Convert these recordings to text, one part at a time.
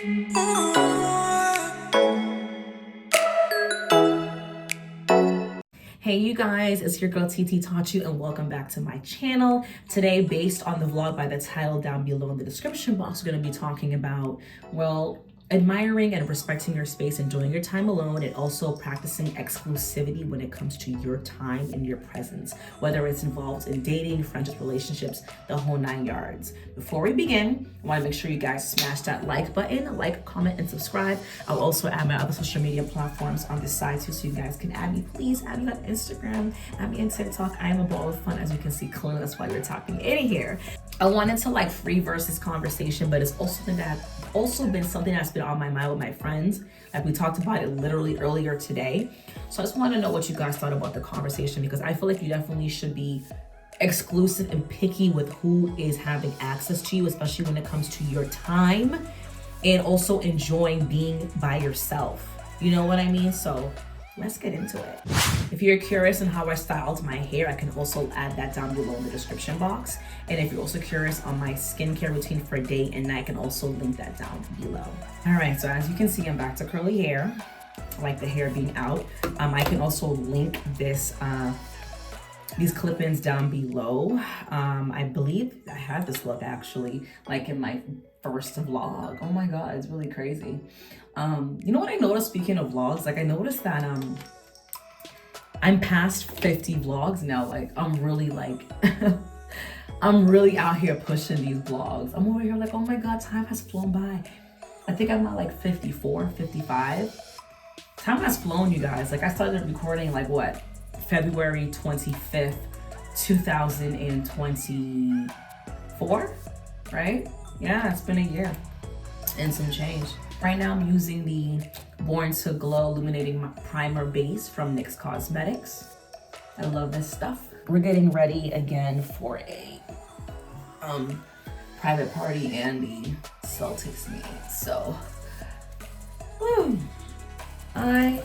Hey you guys, it's your girl TT Taught You and welcome back to my channel. Today, based on the vlog by the title down below in the description box, we're going to be talking about, well, admiring and respecting your space, enjoying your time alone, and also practicing exclusivity when it comes to your time and your presence, whether it's involved in dating, friendships, relationships, the whole 9 yards. Before we begin, I want to make sure you guys smash that like button, like, comment, and subscribe. I'll also add my other social media platforms on this side too, so you guys can add me. Please add me on Instagram, add me on TikTok. I am a ball of fun, as you can see clearly. That's why we're talking in here. I wanted to free verse this conversation, but it's also been something that's been on my mind with my friends. Like we talked about it literally earlier today. So I just want to know what you guys thought about the conversation, because I feel like you definitely should be exclusive and picky with who is having access to you, especially when it comes to your time and also enjoying being by yourself. You know what I mean? So let's get into it. If you're curious on how I styled my hair, I can also add that down below in the description box. And if you're also curious on my skincare routine for day and night, I can also link that down below. All right, so as you can see, I'm back to curly hair, like the hair being out. I can also link this these clip-ins down below. I believe I had this look actually, like in my first vlog. Oh my God, it's really crazy. You know what I noticed, speaking of vlogs, I noticed that I'm past 50 vlogs now. I'm really I'm really out here pushing these vlogs. I'm over here oh my God, time has flown by. I think I'm at 54, 55. Time has flown, you guys. I started recording what? February 25th, 2024, right? Yeah, it's been a year and some change. Right now I'm using the Born to Glow Illuminating Primer Base from NYX Cosmetics. I love this stuff. We're getting ready again for a private party and the Celtics meet. So, I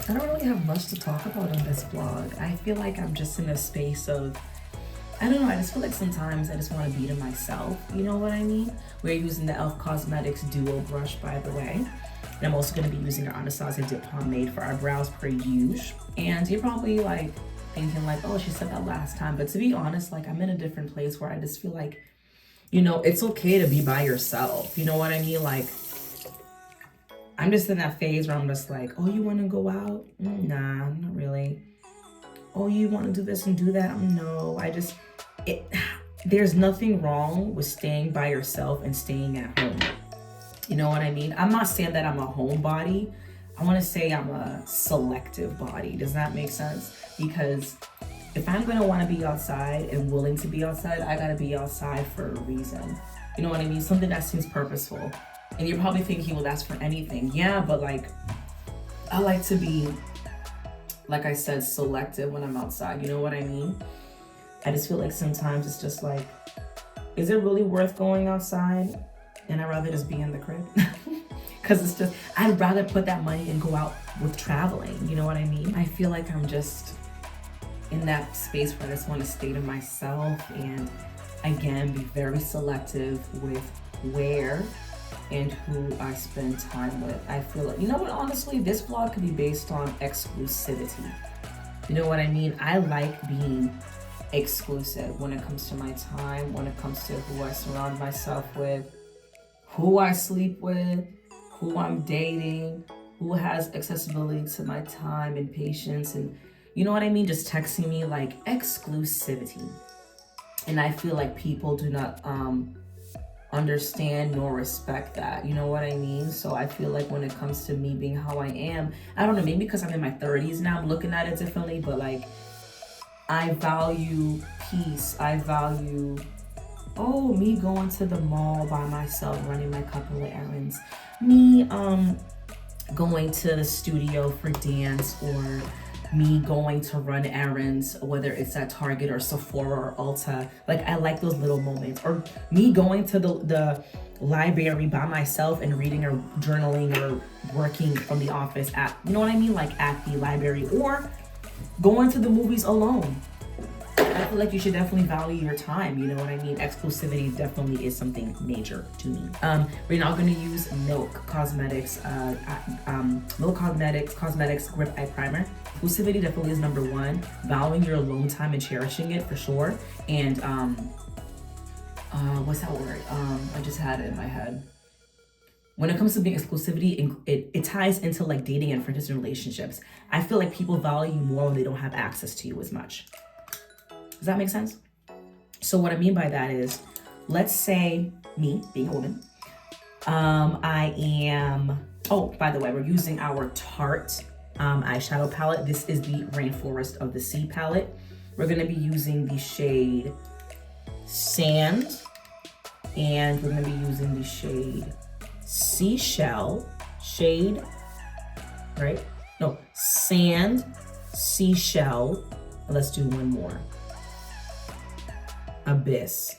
don't really have much to talk about on this vlog. I feel like I'm just in a space of, I don't know, I just feel like sometimes I just want to be to myself. You know what I mean? We're using the e.l.f. Cosmetics Duo Brush, by the way. And I'm also going to be using our Anastasia Dip Pomade for our brows per use. And you're probably thinking oh, she said that last time. But to be honest, I'm in a different place where I just feel it's okay to be by yourself. You know what I mean? I'm just in that phase where I'm just oh, you want to go out? Nah, not really. Oh, you want to do this and do that? No, there's nothing wrong with staying by yourself and staying at home. You know what I mean? I'm not saying that I'm a homebody. I want to say I'm a selective body. Does that make sense? Because if I'm going to want to be outside and willing to be outside, I got to be outside for a reason. You know what I mean? Something that seems purposeful. And you're probably thinking, well, that's for anything. Yeah, but I like to be, like I said, selective when I'm outside. You know what I mean? I just feel sometimes it's just is it really worth going outside? And I'd rather just be in the crib. Because it's just, I'd rather put that money and go out with traveling. You know what I mean? I feel like I'm just in that space where I just want to stay to myself and, again, be very selective with where and who I spend time with. I feel you know what, honestly, this vlog could be based on exclusivity. You know what I mean? I like being exclusive when it comes to my time, when it comes to who I surround myself with, who I sleep with, who I'm dating, who has accessibility to my time and patience, and you know what I mean? Just texting me exclusivity. And I feel people do not understand nor respect that. You know what I mean? So I feel when it comes to me being how I am, I don't know, maybe because I'm in my 30s now, I'm looking at it differently, but I value peace. I value, me going to the mall by myself, running my couple of errands, me going to the studio for dance, or me going to run errands, whether it's at Target or Sephora or Ulta. I like those little moments. Or me going to the library by myself and reading or journaling or working from the office at, you know what I mean? At the library, or going to the movies alone. I feel like you should definitely value your time. You know what I mean? Exclusivity definitely is something major to me. We're now going to use Milk Cosmetics, Grip Eye Primer. Exclusivity definitely is number one. Valuing your alone time and cherishing it for sure. And what's that word? I just had it in my head. When it comes to being exclusivity, it ties into like dating and friendships and relationships. I feel like people value you more when they don't have access to you as much. Does that make sense? So what I mean by that is, let's say me, being a woman, I am, oh, by the way, we're using our Tarte eyeshadow palette. This is the Rainforest of the Sea palette. We're gonna be using the shade Sand, and we're gonna be using the shade Seashell, right? No, Sand, Seashell, and let's do one more. Abyss.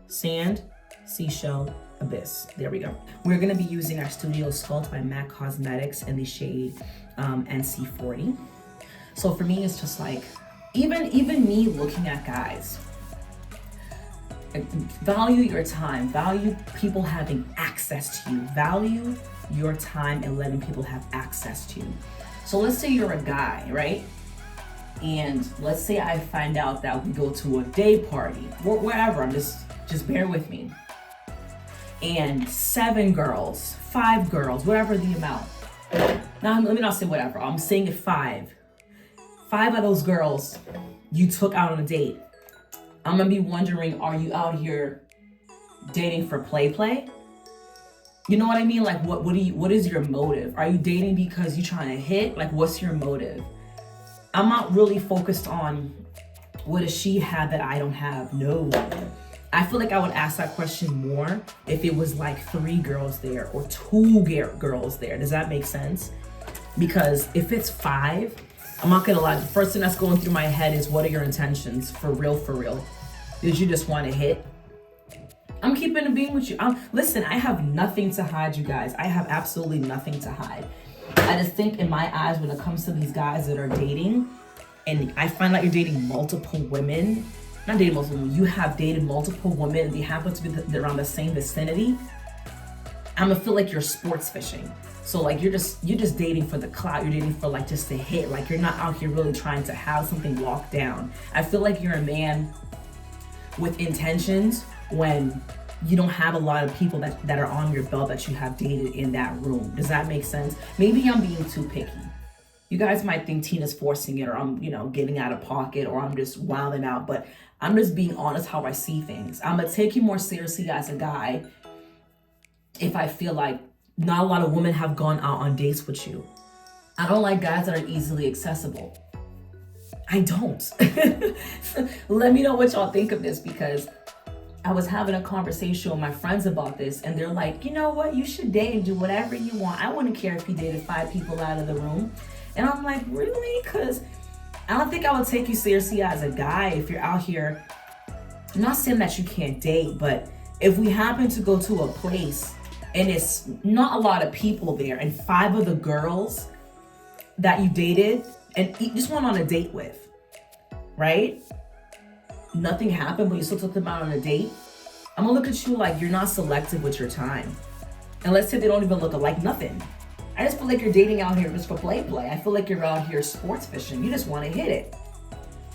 Sand, Seashell, Abyss. There we go. We're gonna be using our Studio Sculpt by MAC Cosmetics in the shade NC40. So for me, it's just like, even me looking at guys, value your time, value people having access to you, value your time and letting people have access to you. So let's say you're a guy, right? And let's say I find out that we go to a day party, or wherever, just bear with me. And 7 girls, 5 girls, whatever the amount. Now, let me not say whatever, I'm saying it 5. 5 of those girls you took out on a date. I'm gonna be wondering, are you out here dating for play? You know what I mean? Like, what is your motive? Are you dating because you're trying to hit? Like, what's your motive? I'm not really focused on what does she have that I don't have. No. I feel like I would ask that question more if it was like 3 girls there or 2 girls there. Does that make sense? Because if it's 5, I'm not gonna lie, the first thing that's going through my head is, what are your intentions? For real? Did you just want to hit? I'm keeping it being with you. Listen, I have nothing to hide, you guys. I have absolutely nothing to hide. I just think in my eyes, when it comes to these guys that are dating, and I find out you're dating multiple women, not dating multiple women, you have dated multiple women and they happen to be around the same vicinity, I'm gonna feel like you're sports fishing. So like you're just dating for the clout, you're dating for like just to hit, like you're not out here really trying to have something locked down. I feel like you're a man with intentions when you don't have a lot of people that are on your belt that you have dated in that room. Does that make sense? Maybe I'm being too picky. You guys might think Tina's forcing it, or I'm, getting out of pocket, or I'm just wilding out, but I'm just being honest how I see things. I'm gonna take you more seriously as a guy if I feel like not a lot of women have gone out on dates with you. I don't like guys that are easily accessible. I don't. Let me know what y'all think of this, because I was having a conversation with my friends about this, and they're like, you know what? You should date and do whatever you want. I wouldn't care if you dated 5 people out of the room. And I'm like, really? Because I don't think I would take you seriously as a guy if you're out here. I'm not saying that you can't date, but if we happen to go to a place and it's not a lot of people there, and 5 of the girls that you dated and you just went on a date with, right? Nothing happened, but you still took them out on a date. I'm gonna look at you like you're not selective with your time. And let's say they don't even look alike, nothing. I just feel like you're dating out here just for play. I feel like you're out here sports fishing. You just wanna hit it.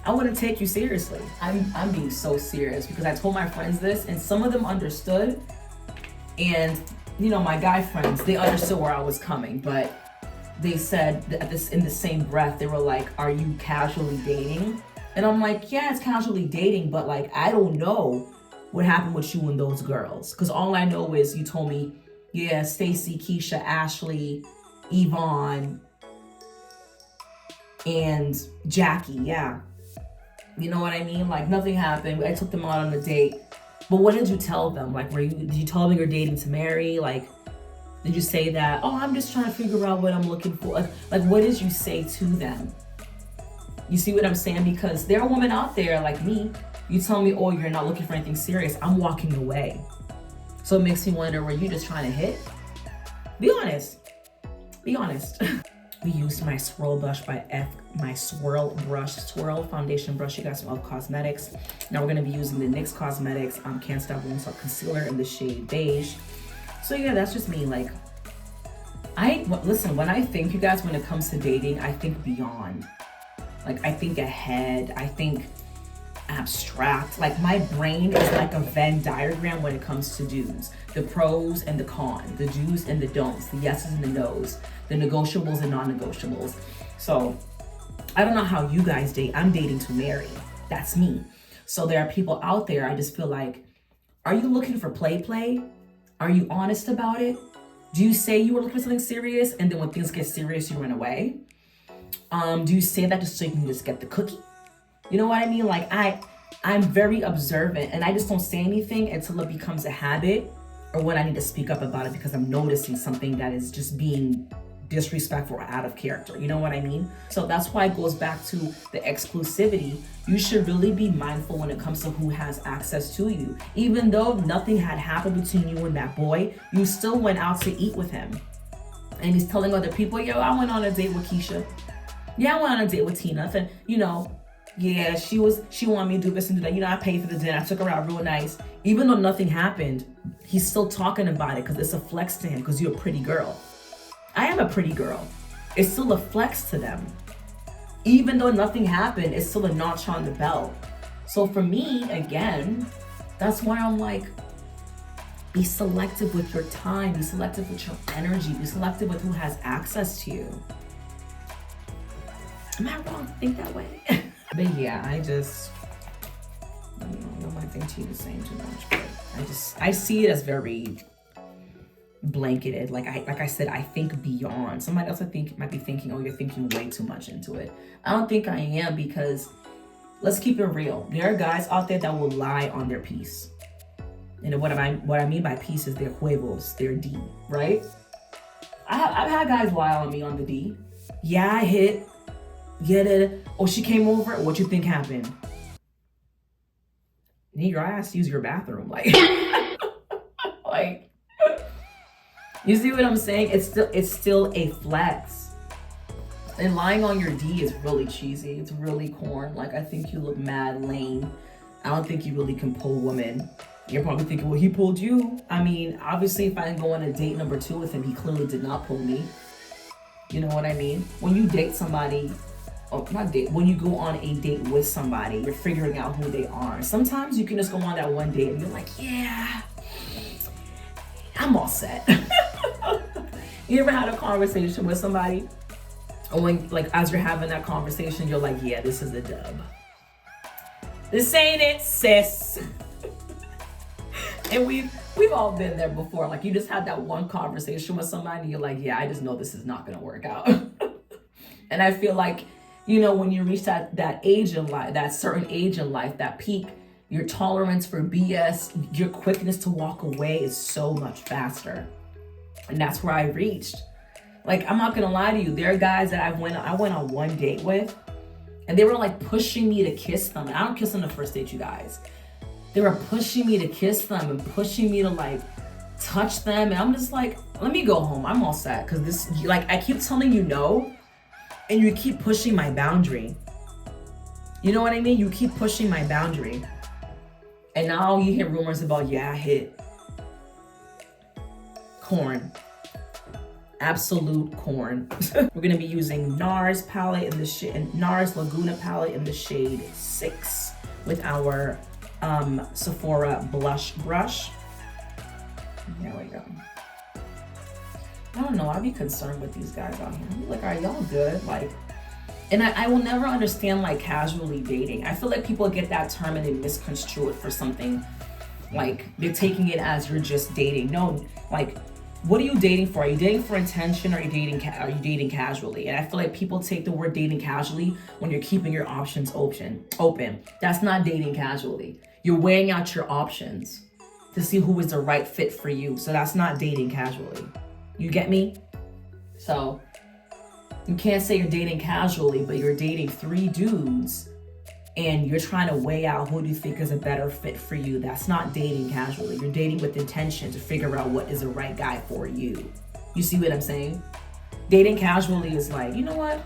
I wouldn't take you seriously. I'm being so serious, because I told my friends this and some of them understood. And my guy friends, they understood where I was coming, but they said that in the same breath, they were like, are you casually dating? And I'm like, yeah, it's casually dating, but like, I don't know what happened with you and those girls. Because all I know is you told me, yeah, Stacy, Keisha, Ashley, Yvonne, and Jackie, yeah. You know what I mean? Like, nothing happened. I took them out on a date. But what did you tell them? Like, did you tell them you're dating to marry? Like, did you say that, oh, I'm just trying to figure out what I'm looking for? Like, what did you say to them? You see what I'm saying? Because there are women out there like me. You tell me, oh, you're not looking for anything serious, I'm walking away. So it makes me wonder, were you just trying to hit? Be honest. Be honest. We used my swirl brush by my swirl foundation brush you guys from Elf Cosmetics. Now we're gonna be using the NYX Cosmetics Can't Stop Won't Stop concealer in the shade beige. So yeah, that's just me. Like, listen, when I think, you guys, when it comes to dating, I think beyond. Like, I think ahead, I think abstract. Like, my brain is like a Venn diagram when it comes to dudes. The pros and the cons, the do's and the don'ts, the yeses and the nos, the negotiables and non-negotiables. So I don't know how you guys date. I'm dating to marry. That's me. So there are people out there, I just feel like, are you looking for play? Are you honest about it? Do you say you were looking for something serious and then when things get serious, you run away? Do you say that just so you can just get the cookie? You know what I mean? Like, I'm very observant and I just don't say anything until it becomes a habit or when I need to speak up about it because I'm noticing something that is just being disrespectful or out of character. You know what I mean? So that's why it goes back to the exclusivity. You should really be mindful when it comes to who has access to you. Even though nothing had happened between you and that boy, you still went out to eat with him. And he's telling other people, yo, I went on a date with Keisha. Yeah, I went on a date with Tina. And, you know, yeah, she wanted me to do this and do that. You know, I paid for the dinner. I took her out real nice. Even though nothing happened, he's still talking about it because it's a flex to him because you're a pretty girl. I am a pretty girl. It's still a flex to them. Even though nothing happened, it's still a notch on the belt. So for me, again, that's why I'm like, be selective with your time, be selective with your energy, be selective with who has access to you. Am I wrong to think that way? But yeah, I don't might think too the same too much, but I see it as very blanketed. Like I said, I think beyond. Somebody else I think might be thinking, oh, you're thinking way too much into it. I don't think I am because let's keep it real. There are guys out there that will lie on their piece. And what I mean by piece is their huevos, their D, right? I've had guys lie on me on the D. Yeah, I hit. Get it. Oh, she came over. What you think happened? Nigga, I asked to use your bathroom. Like, like, you see what I'm saying? It's still a flex. And lying on your D is really cheesy. It's really corn. Like, I think you look mad lame. I don't think you really can pull women. You're probably thinking, well, he pulled you. I mean, obviously, if I go on a date number 2 with him, he clearly did not pull me. You know what I mean? When you date somebody, when you go on a date with somebody, you're figuring out who they are. Sometimes you can just go on that one date and you're like, yeah, I'm all set. You ever had a conversation with somebody? Or when, like, as you're having that conversation, you're like, yeah, this is a dub. This ain't it, sis. And we've all been there before. Like, you just had that one conversation with somebody and you're like, yeah, I just know this is not gonna work out. And I feel like, you know, when you reach that age in life, that certain age in life, that peak, your tolerance for BS, your quickness to walk away is so much faster. And that's where I reached. Like, I'm not gonna lie to you, there are guys that I went on one date with, and they were like pushing me to kiss them. And I don't kiss on the first date, you guys. They were pushing me to kiss them and pushing me to like touch them. And I'm just like, let me go home. I'm all set. Cause this, like, I keep telling you no, and you keep pushing my boundary. You know what I mean? You keep pushing my boundary. And now you hear rumors about, yeah, I hit. Corn. Absolute corn. We're gonna be using NARS palette in the shade, NARS Laguna palette in the shade 6 with our Sephora blush brush. There we go. I don't know, I'd be concerned with these guys out here. I'm like, are y'all good? Like, and I will never understand like casually dating. I feel like people get that term and they misconstrue it for something. Like, they're taking it as you're just dating. No, like, what are you dating for? Are you dating for intention or are you dating casually? And I feel like people take the word dating casually when you're keeping your options open. That's not dating casually. You're weighing out your options to see who is the right fit for you. So that's not dating casually. You get me? So you can't say you're dating casually, but you're dating 3 dudes and you're trying to weigh out who do you think is a better fit for you. That's not dating casually. You're dating with intention to figure out what is the right guy for you. You see what I'm saying? Dating casually is like, you know what?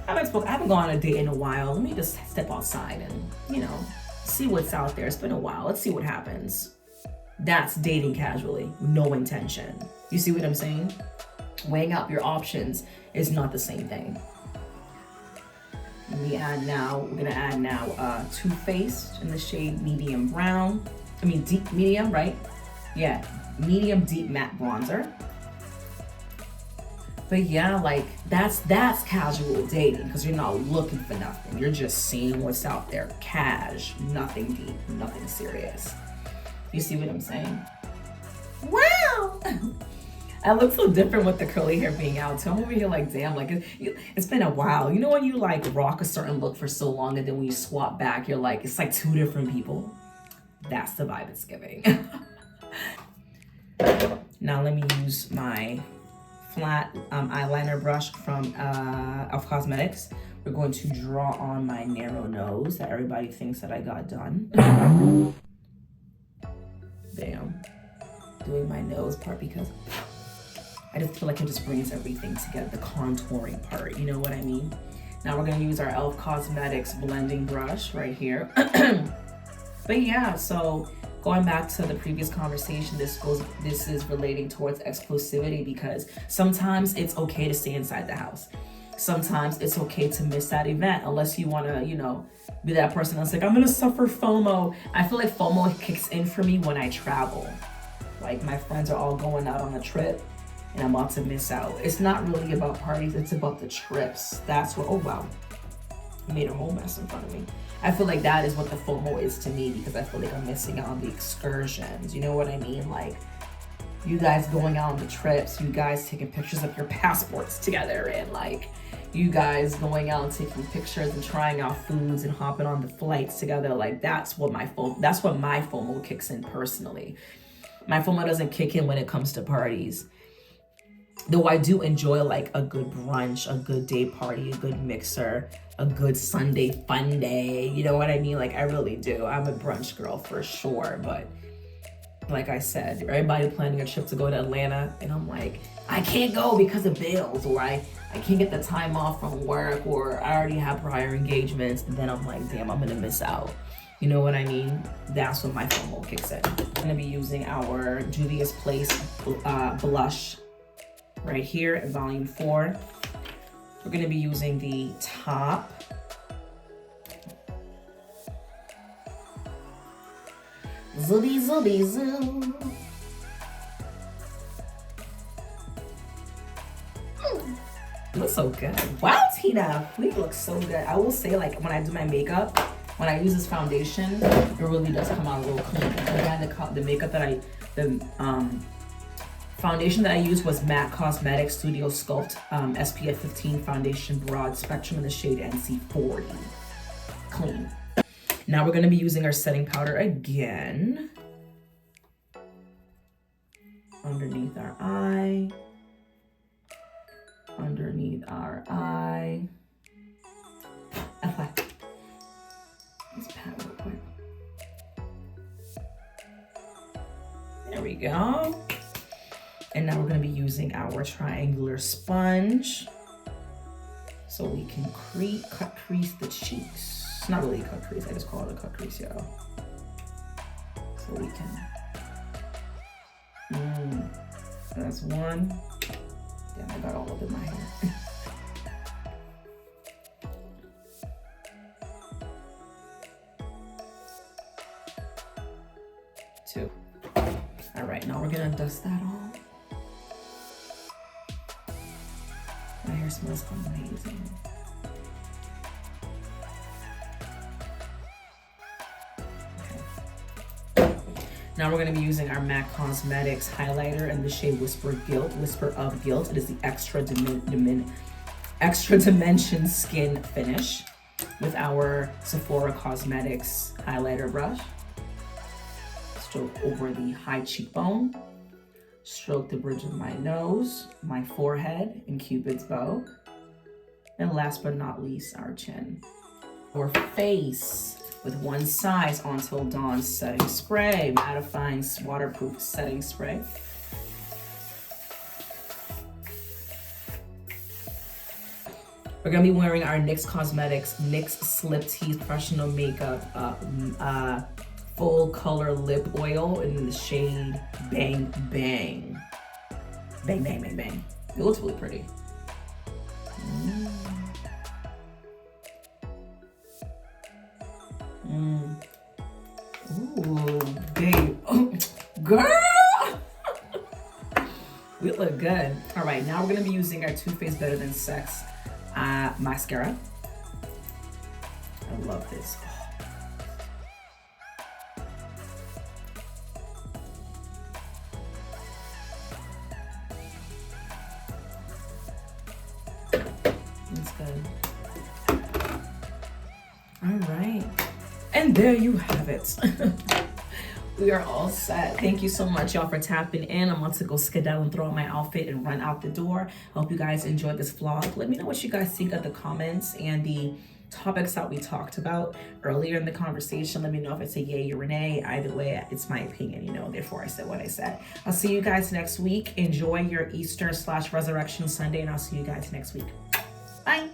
I haven't gone on a date in a while. Let me just step outside and, you know, see what's out there. It's been a while. Let's see what happens. That's dating casually, no intention. You see what I'm saying? Weighing out your options is not the same thing. We're gonna add now Too Faced in the shade medium brown. I mean deep medium, right? Yeah, medium deep matte bronzer. But yeah, like that's casual dating because you're not looking for nothing. You're just seeing what's out there. Cash, nothing deep, nothing serious. You see what I'm saying? Wow! I look so different with the curly hair being out too. I'm over here like, damn, like it's been a while. You know when you like rock a certain look for so long and then when you swap back, you're like, it's like two different people. That's the vibe it's giving. Now let me use my flat eyeliner brush from Elf Cosmetics. We're going to draw on my narrow nose that everybody thinks that I got done. Bam. Doing my nose part because I just feel like it just brings everything together, the contouring part, you know what I mean? Now we're gonna use our Elf Cosmetics blending brush right here. But yeah, so going back to the previous conversation, this is relating towards exclusivity because sometimes it's okay to stay inside the house. Sometimes it's okay to miss that event unless you wanna, you know, be that person that's like, I'm gonna suffer FOMO. I feel like FOMO kicks in for me when I travel. Like my friends are all going out on a trip and I'm about to miss out. It's not really about parties, it's about the trips. That's what, oh wow, I made a whole mess in front of me. I feel like that is what the FOMO is to me because I feel like I'm missing out on the excursions. You know what I mean? Like you guys going out on the trips, you guys taking pictures of your passports together and like you guys going out and taking pictures and trying out foods and hopping on the flights together. Like that's what my FOMO kicks in personally. My FOMO doesn't kick in when it comes to parties. Though I do enjoy like a good brunch, a good day party, a good mixer, a good Sunday fun day. You know what I mean? Like I really do. I'm a brunch girl for sure. But like I said, everybody planning a trip to go to Atlanta and I'm like, I can't go because of bills or I can't get the time off from work or I already have prior engagements. And then I'm like, damn, I'm gonna miss out. You know what I mean? That's when my FOMO kicks in. I'm gonna be using our Juvia's Place blush right here at volume 4. We're gonna be using the top. Zooby zooby zoo. You look so good. Wow, Tina, you look so good. I will say, like, when I do my makeup, when I use this foundation, it really does come out a little clean. Again, the makeup that foundation that I used was MAC Cosmetics Studio Sculpt SPF 15 Foundation Broad Spectrum in the shade NC40. Clean. Now we're gonna be using our setting powder again. Underneath our eye. Underneath our eye. Let's pat real quick. There we go. And now we're gonna be using our triangular sponge so we can cut crease the cheeks. It's not really a cut crease, I just call it a cut crease, y'all. So we can, that's one. Damn, I got all up in my hair. Two. All right, now we're gonna dust that off. My hair smells amazing. Now we're going to be using our MAC Cosmetics highlighter in the shade Whisper of Guilt. It is the extra dimension skin finish with our Sephora Cosmetics highlighter brush. Stroke over the high cheekbone. Stroke the bridge of my nose, my forehead, and Cupid's bow. And last but not least, our chin. Our face. With one size Until Dawn setting spray, mattifying waterproof setting spray. We're gonna be wearing our NYX Cosmetics NYX Slip Tease Professional Makeup Full Color Lip Oil in the shade Bang Bang. Bang Bang Bang Bang. It looks really pretty. Ooh, babe. Oh, girl! We look good. All right, now we're gonna be using our Too Faced Better Than Sex mascara. I love this. That's good. All right, and there you have it. We are all set. Thank you so much, y'all, for tapping in. I'm about to go skedaddle and throw on my outfit and run out the door. I hope you guys enjoyed this vlog. Let me know what you guys think of the comments and the topics that we talked about earlier in the conversation. Let me know if it's a yay or a nay. Either way, it's my opinion, you know, therefore I said what I said. I'll see you guys next week. Enjoy your Easter/Resurrection Sunday, and I'll see you guys next week. Bye.